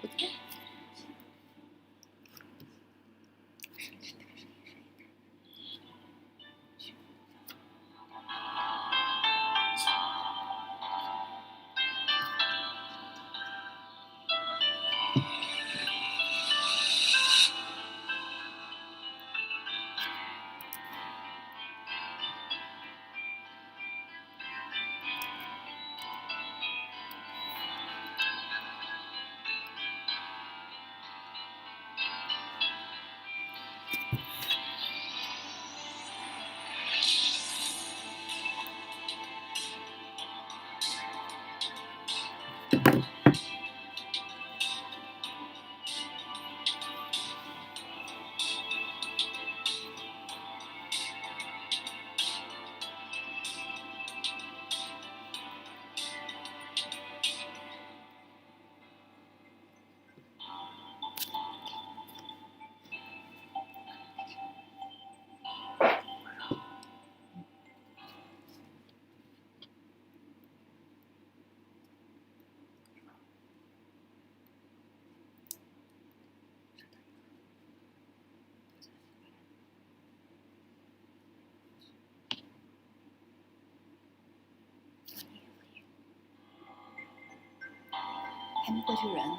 不错。还没过去人是吧？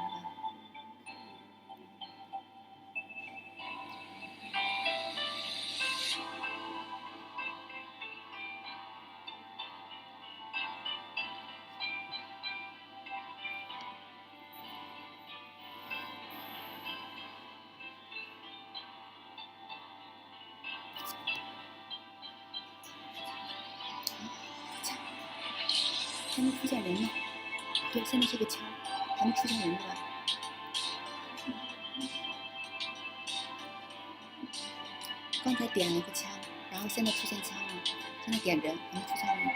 还没出现人呢。对，现在是个枪，还没出现人是吧？刚才点了个枪，然后现在出现枪了，现在点人，还没出现人。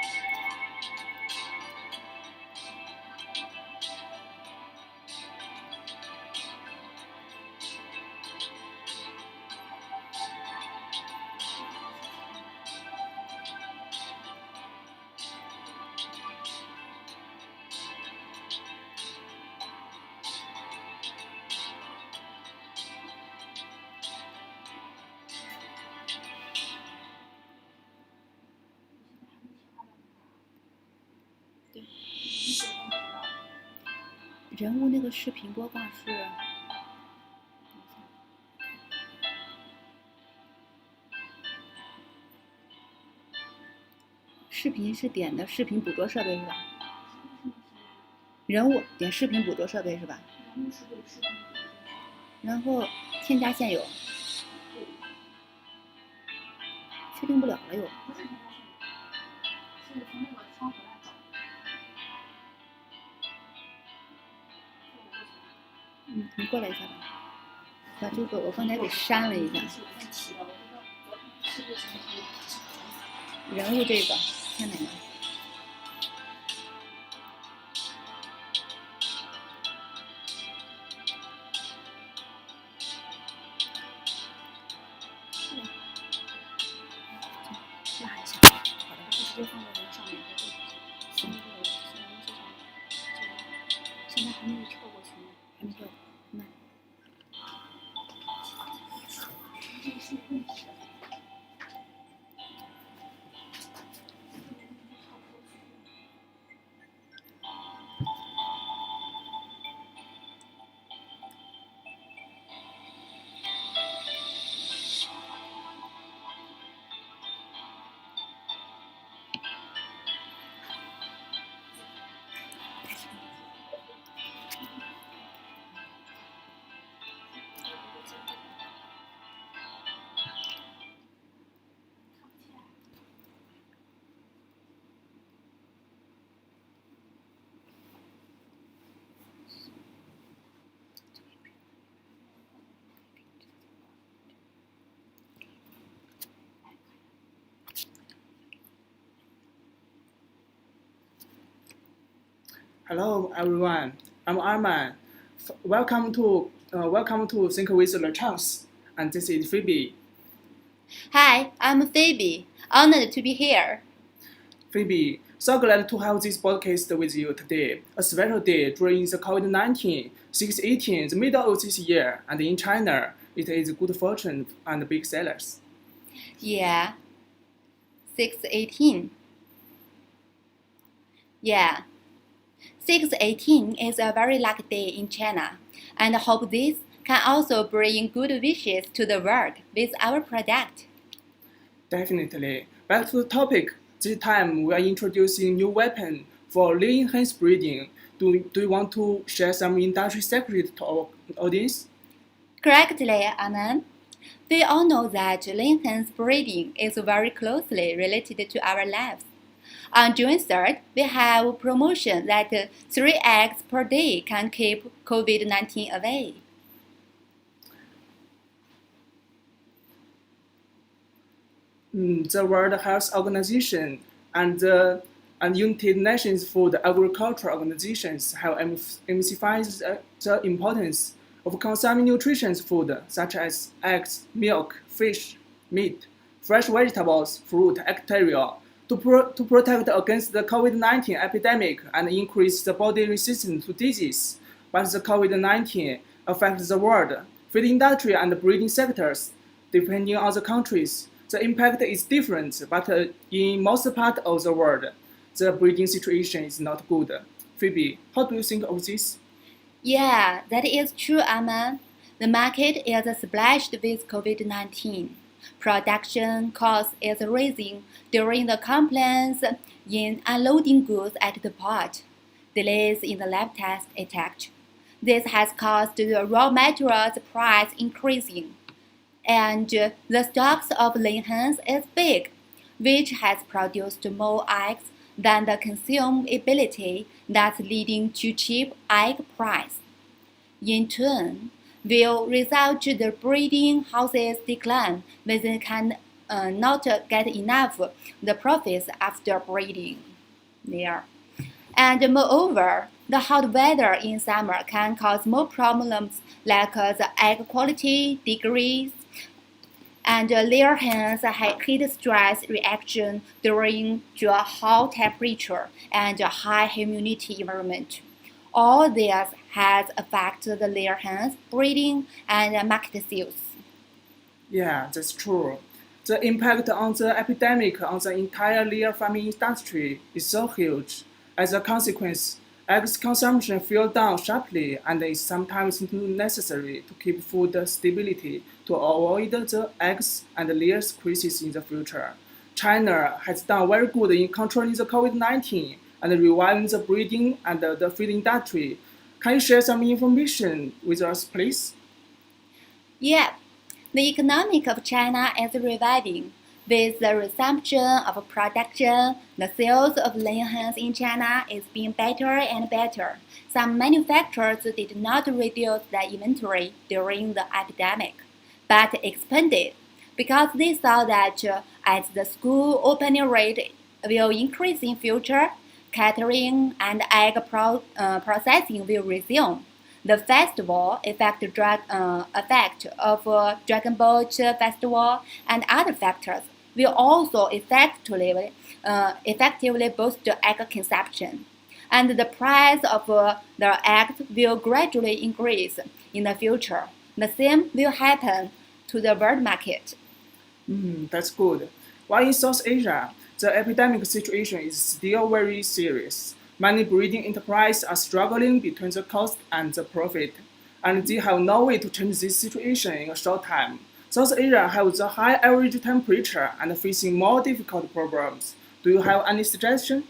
人物那个视频播放是，视频是点的视频捕捉设备是吧？人物点视频捕捉设备是吧？然后添加现有，确定不了了又。你过来一下吧，把这个我刚才给删了一下。人物这个看哪个？拉一下，好的，直接放在这上面。行，现在还没有跳过去呢，还没跳，慢。Hello everyone, I'm Arman. Welcome to Think with Lachance, and this is Phoebe. Hi, I'm Phoebe. Honored to be here. Phoebe, So glad to have this podcast with you today, a special day during the COVID-19, 618, the middle of this year, and in China, it is good fortune and big sellers. Yeah. 618. Yeah. 618 is a very lucky day in China, and I hope this can also bring good wishes to the world with our product. Definitely. Back to the topic. This time we are introducing new weapon for laying hens breeding. Do you want to share some industry secrets to our audience? Correctly, Anand. We all know that laying hens breeding is very closely related to our lives. On June 3rd, we have a promotion that 3 eggs per day can keep COVID-19 away. The World Health Organization and the United Nations Food Agriculture Organizations have emphasized the importance of consuming nutritious food such as eggs, milk, fish, meat, fresh vegetables, fruit, etc. to protect against the COVID-19 epidemic and increase the body resistance to disease. But the COVID-19 affects the world, feed industry and breeding sectors, depending on the countries. The impact is different, but in most part of the world, the breeding situation is not good. Phoebe, how do you think of this? Yeah, that is true, Aman. The market is splashed with COVID-19. Production cost is rising during the complaints in unloading goods at the port, delays in the lab test, etc. This has caused the raw materials price increasing, and the stocks of laying hens is big, which has produced more eggs than the consumability that's leading to cheap egg price. In turn, will result to the breeding houses decline when they can not get enough the profits after breeding there. And moreover, the hot weather in summer can cause more problems like the egg quality decrease and layer hens have heat stress reaction during the high temperature and high humidity environment. All this has affected the layer hens breeding and market sales. Yeah, that's true. The impact on the epidemic on the entire layer farming industry is so huge. As a consequence, eggs consumption fell down sharply and is sometimes necessary to keep food stability to avoid the eggs and layers crisis in the future. China has done very good in controlling the COVID-19 and reviving the breeding and the feed industry. Can you share some information with us, please? Yeah, the economic of China is reviving. With the resumption of production, the sales of laying hens in China is being better and better. Some manufacturers did not reduce their inventory during the epidemic, but expanded because they saw that as the school opening rate will increase in future, catering and egg processing will resume. The festival effect of Dragon Boat Festival and other factors will also effectively boost the egg consumption, and the price of the eggs will gradually increase in the future. The same will happen to the world market. That's good. While in South Asia, the epidemic situation is still very serious. Many breeding enterprises are struggling between the cost and the profit, and they have no way to change this situation in a short time. South Asia has a high average temperature and facing more difficult problems. Do you have any suggestion?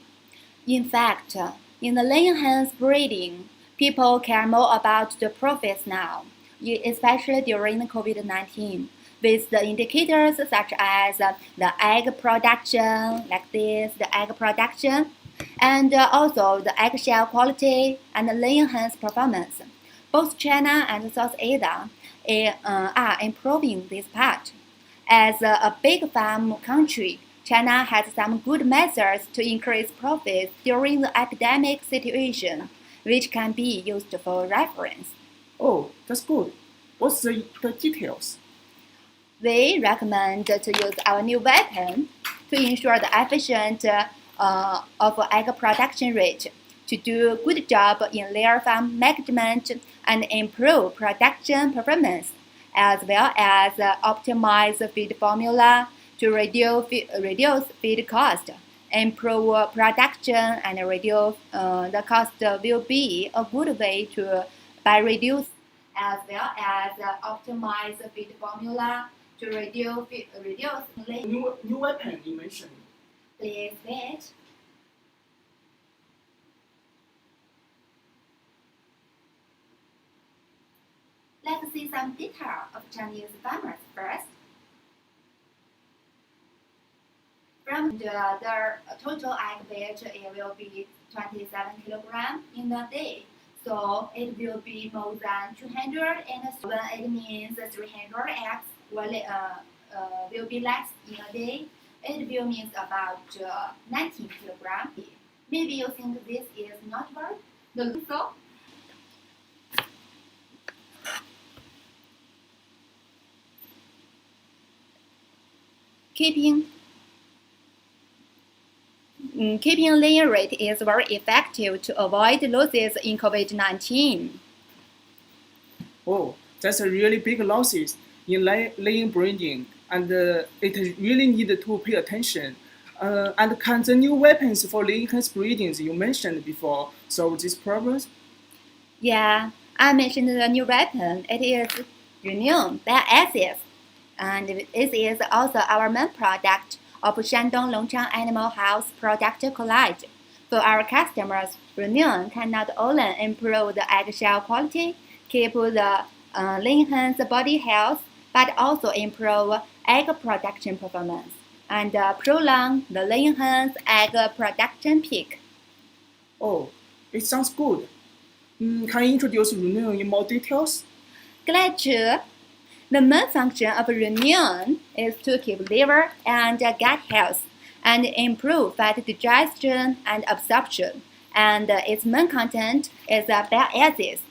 In fact, in the laying hens breeding, people care more about the profits now, especially during the COVID-19, with the indicators such as the egg production, like this, the egg production, and also the eggshell quality and the laying hens performance. Both China and South Asia are improving this part. As a big farm country, China has some good methods to increase profits during the epidemic situation, which can be used for reference. Oh, that's good. What's the details? We recommend to use our new weapon to ensure the efficient of egg production rate to do a good job in their farm management and improve production performance, as well as optimize feed formula to reduce feed cost, improve production, and reduce the cost will be a good way to by reduce as well as optimize feed formula to reduce New weapon you mentioned. Please wait. Let's see some detail of Chinese farmers first. From the total egg weight, it will be 27 kilograms in a day. So it will be more than 200, and when it means 300 eggs will be less in a day. It will mean about 19 kilograms. Maybe you think this is not worth the so. Keeping laying rate is very effective to avoid losses in COVID-19. Oh, that's a really big losses in laying breeding, and it really need to pay attention. And can the new weapons for laying hens breeding you mentioned before solve these problems? Yeah, I mentioned the new weapon. It is renewed bile acids, and this is also our main product of Shandong Longchang Animal Health Product Collage. For our customers, Renewal can not only improve the eggshell quality, keep the laying hens body health, but also improve egg production performance and prolong the laying hens egg production peak. Oh, it sounds good. Can you introduce renewal in more details? Glad to. The main function of Renewal is to keep liver and gut health and improve fat digestion and absorption, and its main content is bile acids.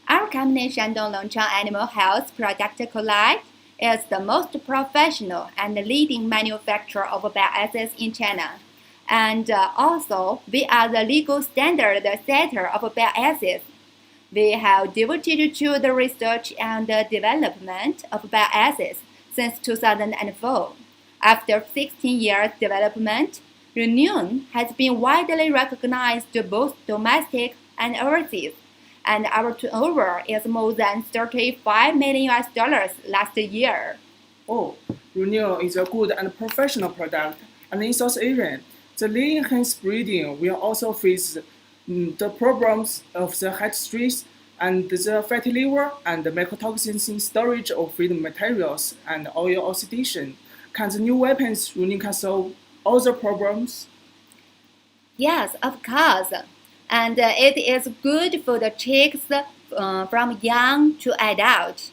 Our company Shandong Longchang Animal Health Product Collage is the most professional and leading manufacturer of bile acids in China. And also, we are the legal standard setter of bile acids. We have devoted to the research and development of bile acids since 2004. After 16 years development, Renewal has been widely recognized both domestic and overseas, and our turnover is more than $35 million last year. Oh, renewal is a good and professional product, and in South Asia, the laying hens breeding will also face the problems of the head stress and the fatty liver and the mycotoxins in storage of feed materials and oil oxidation. Can the new weapons really can solve all the problems? Yes, of course. And it is good for the chicks from young to adult.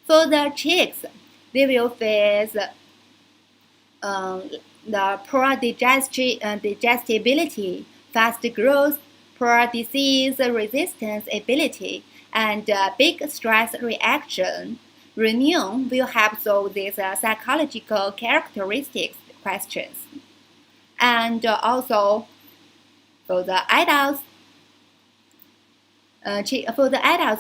For the chicks, they will face the poor digestibility, fast growth, poor disease resistance ability, and big stress reaction. Renewal will help solve these psychological characteristics questions. And also, for the adults,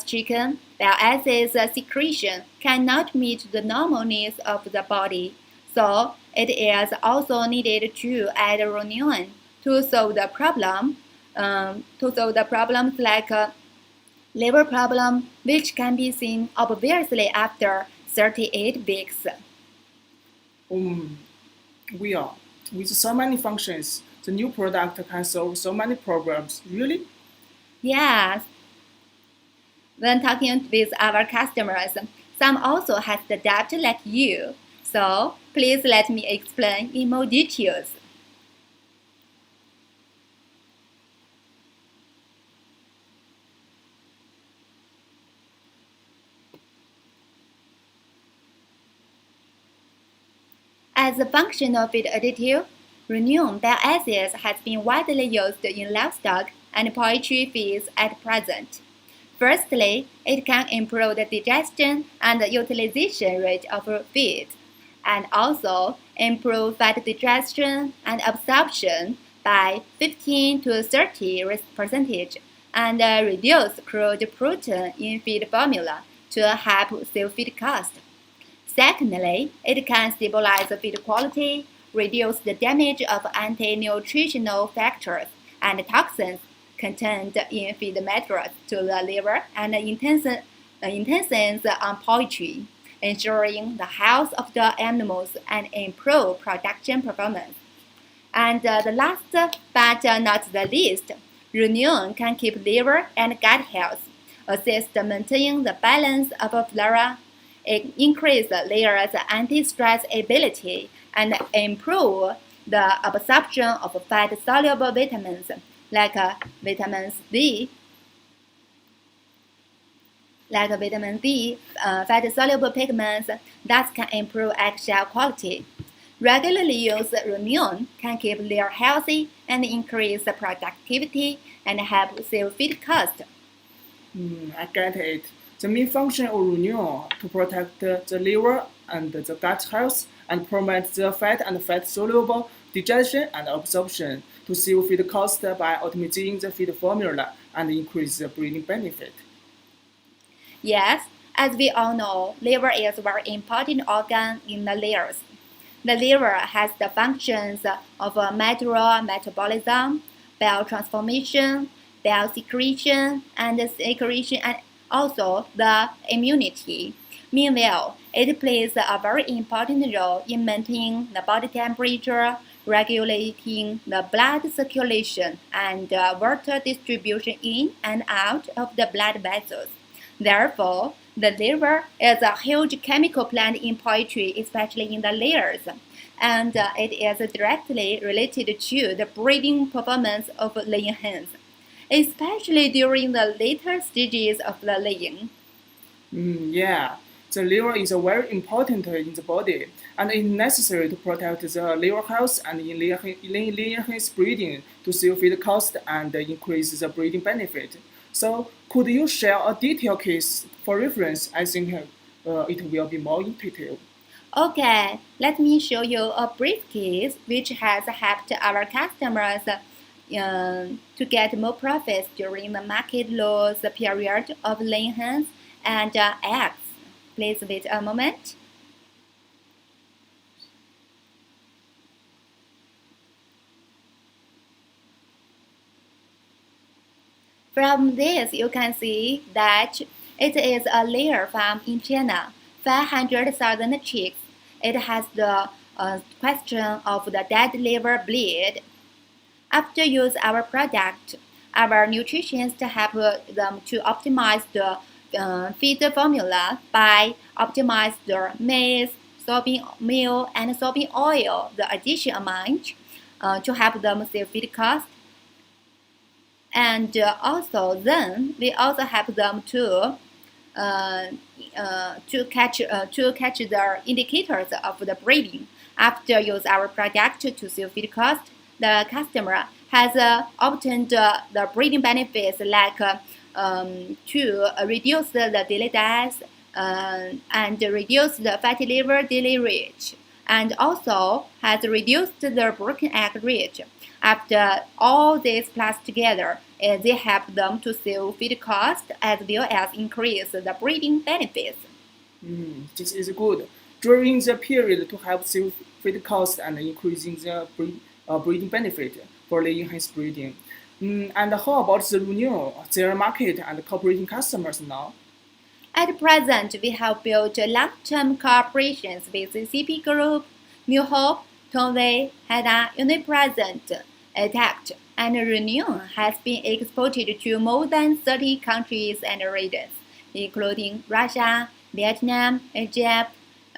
chicken, bile acids secretion cannot meet the normal needs of the body, so it is also needed to add renewal to solve the problems like liver problem, which can be seen obviously after 38 weeks. We are. With so many functions, the new product can solve so many problems. Really? Yes. When talking with our customers, some also has the doubt like you. So please let me explain in more details. As a functional feed additive, Renewal bile acids has been widely used in livestock and poultry feeds at present. Firstly, it can improve the digestion and utilization rate of feed, and also improve fat digestion and absorption by 15 to 30%, and reduce crude protein in feed formula to help save feed cost. Secondly, it can stabilize feed quality, reduce the damage of anti-nutritional factors and toxins contained in feed materials to the liver and intestines on poultry, ensuring the health of the animals and improve production performance. And the last but not the least, Reunion can keep liver and gut health, assist maintaining the balance of flora, increase the layer's anti-stress ability, and improve the absorption of fat-soluble vitamins like vitamin D, fat-soluble pigments that can improve eggshell quality. Regularly use Reunion can keep liver healthy and increase productivity and help save feed cost. I get it. The main function of Reunion to protect the liver and the gut health and promote the fat and fat-soluble digestion and absorption to save feed cost by optimizing the feed formula and increase the breeding benefit. Yes, as we all know, liver is a very important organ in the layers. The liver has the functions of material metabolism, bile transformation, bile secretion, and also the immunity. Meanwhile, it plays a very important role in maintaining the body temperature, regulating the blood circulation, and water distribution in and out of the blood vessels. Therefore, the liver is a huge chemical plant in poultry, especially in the layers, and it is directly related to the breeding performance of laying hens, especially during the later stages of the laying. Yeah, the liver is very important in the body, and it is necessary to protect the liver health and in laying hens breeding to save feed cost and increase the breeding benefit. So, could you share a detailed case for reference? I think it will be more intuitive. Okay, let me show you a brief case which has helped our customers to get more profits during the market loss period of laying hens and eggs. Please wait a moment. From this, you can see that it is a layer farm in China, 500,000 chicks. It has the question of the dead liver bleed. After use our product, our nutritionists help them to optimize the feed formula by optimize the maize, soybean meal, and soybean oil, the addition amount, to help them save feed cost. And also then we also help them to catch the indicators of the breeding. After use our product to save feed cost, the customer has obtained the breeding benefits like to reduce the daily deaths and reduce the fatty liver daily rate, and also has reduced the broken egg rate. After all these plus together, they help them to save feed cost as well as increase the breeding benefits. This is good. During the period to help save feed cost and increasing the breeding benefit for laying hens breeding. And how about the renewal, their market and cooperating customers now? At present, we have built long-term cooperations with CP Group, New Hope, Tongwei, Hada, Unipresent, Attacked, and Renew has been exported to more than 30 countries and regions, including Russia, Vietnam, Egypt,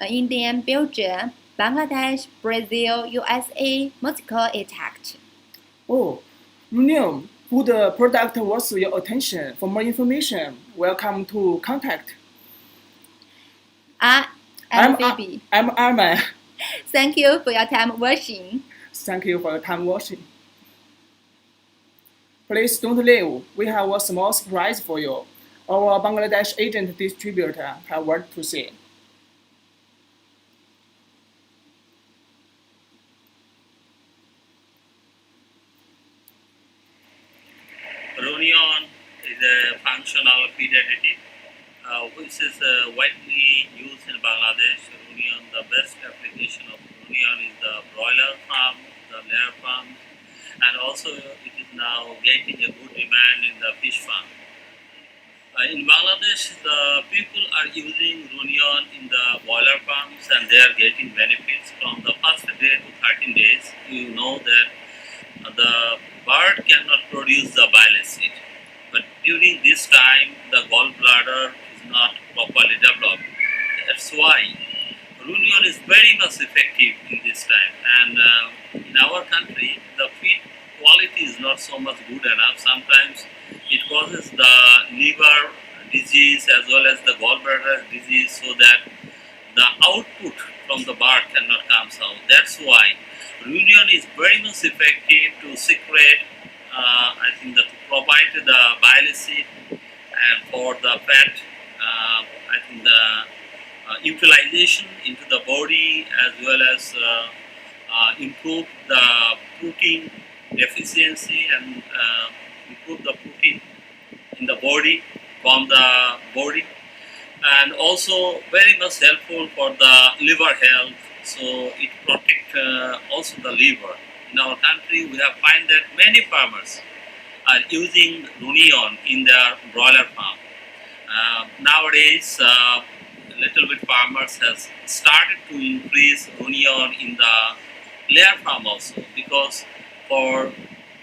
India, Belgium, Bangladesh, Brazil, USA, Mexico, Attacked. Oh, Renew, would the product worth your attention? For more information, welcome to contact. I'm I'm Phoebe. I'm Arman. Thank you for your time watching. Thank you for your time watching. Please don't leave. We have a small surprise for you. our Bangladesh agent distributor have what to say. Runion is a functional feed additive which is widely used in Bangladesh. Runion, the best application of Runion is the broiler farm, the layer farms, and also it is now getting a good demand in the fish farm. In Bangladesh, the people are using Runion in the broiler farms and they are getting benefits from the first day to 13 days. You know that the bird cannot produce the bile acid, but during this time the gallbladder is not properly developed. That's why Runion is very much effective in this time. And in our country, the feed quality is not so much good enough. Sometimes it causes the liver disease as well as the gallbladder disease, so that the output from the bird cannot come out. That's why Runion is very much effective to secrete, to provide the bile acid, and for the fat, the utilization into the body, as well as improve the protein deficiency and improve the protein in the body from the body, and also very much helpful for the liver health. So it protects also the liver. In our country, we have find that many farmers are using Runion in their broiler farm. Nowadays, little bit farmers has started to increase Runion in the layer farm also, because for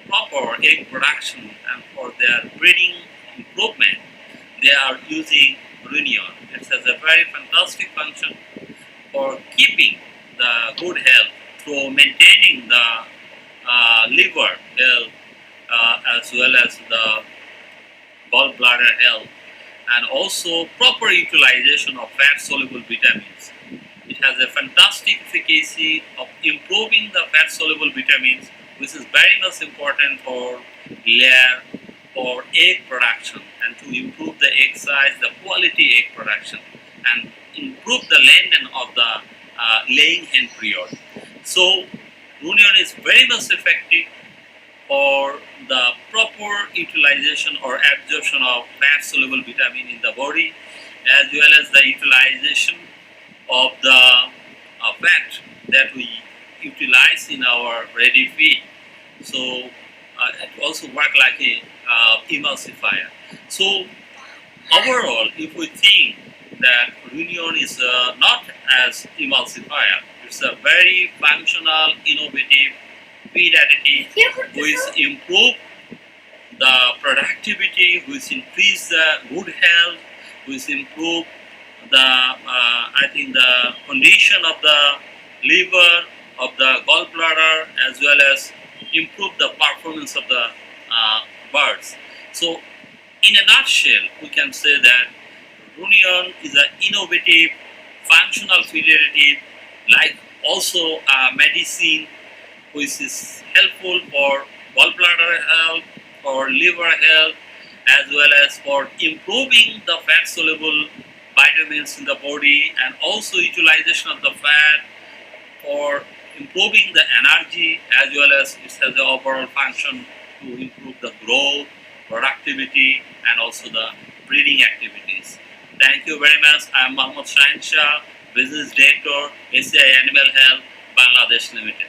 proper egg production and for their breeding improvement, they are using Runion. It has a very fantastic function for keeping the good health through maintaining the liver health as well as the gallbladder health, and also proper utilization of fat-soluble vitamins. It has a fantastic efficacy of improving the fat-soluble vitamins, which is very much important for layer, for egg production, and to improve the egg size, the quality egg production, and improve the length of the laying hen period. So, Runion is very much effective for the proper utilization or absorption of fat-soluble vitamin in the body, as well as the utilization of the fat that we utilize in our ready feed. So it also works like a emulsifier. So overall, if we think that Runion is not as emulsifier, it's a very functional, innovative feed additive which improve the productivity, which increase the good health, which improve the the condition of the liver, of the gallbladder, as well as improve the performance of the birds. So in a nutshell, we can say that Runion is an innovative functional feed additive, like also a medicine which is helpful for gallbladder health, for liver health, as well as for improving the fat-soluble vitamins in the body, and also utilization of the fat for improving the energy, as well as it has the overall function to improve the growth, productivity, and also the breeding activities. Thank you very much. I am Mohammad Shahin Shah, Business Director, ACI Animal Health, Bangladesh Limited.